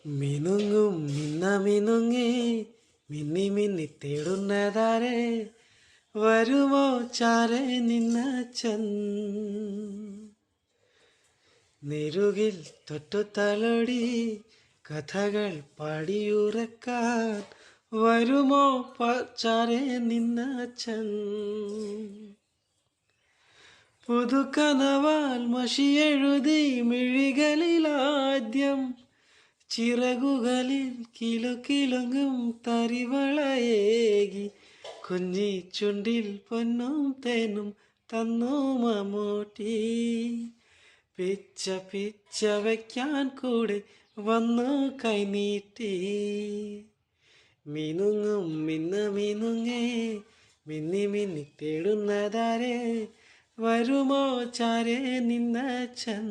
മിനുങ്ങും മിന്നമിനുങ്ങി മിന്നി മിന്നി തേടുന്നതാരെ വരുമോ ചാരെ നിന്നച്ചൻ നെരുകിൽ തൊട്ടു തലോടി കഥകൾ പാടിയുറക്കാൻ വരുമോ ചാരെ നിന്നച്ചൻ പുതുക്കനവാൽ മഷിയെഴുതി മിഴികളിലാദ്യം ചിറകുകളിൽ കിലുകിലുങ്ങും തരിവളയേകി കുഞ്ഞി ചുണ്ടിൽ പൊന്നും തേനും തന്നു മമ്മൂട്ടി പിച്ച പിച്ച വയ്ക്കാൻ കൂടെ വന്നു കൈനീട്ടി മിനുങ്ങും മിന്നുങ്ങേ മിന്നി മിന്നി തേടുന്നതാരെ വരുമോ ചാരെ നിന്നച്ചൻ